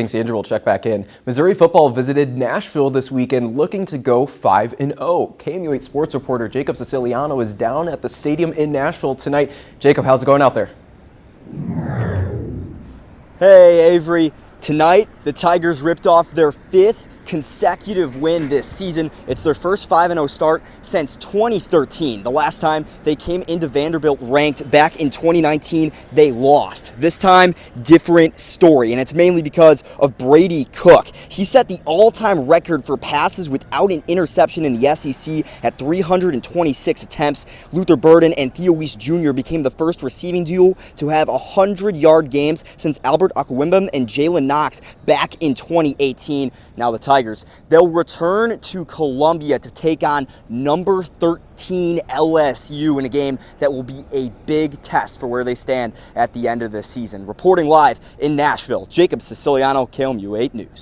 Andrew will check back in. Missouri football visited Nashville this weekend looking to go 5-0. KMU8 sports reporter Jacob Siciliano is down at the stadium in Nashville tonight. Jacob, how's it going out there? Hey Avery, tonight the Tigers ripped off their 5th consecutive win this season. It's their first 5-0 start since 2013. The last time they came into Vanderbilt ranked back in 2019, they lost. This time, different story, and it's mainly because of Brady Cook. He set the all-time record for passes without an interception in the SEC at 326 attempts. Luther Burden and Theo Weiss Jr. became the first receiving duo to have 100-yard games since Albert Aquimba and Jalen Knox back in 2018. Now the Tigers, they'll return to Columbia to take on number 13 LSU in a game that will be a big test for where they stand at the end of the season. Reporting live in Nashville, Jacob Siciliano, KMU8 News.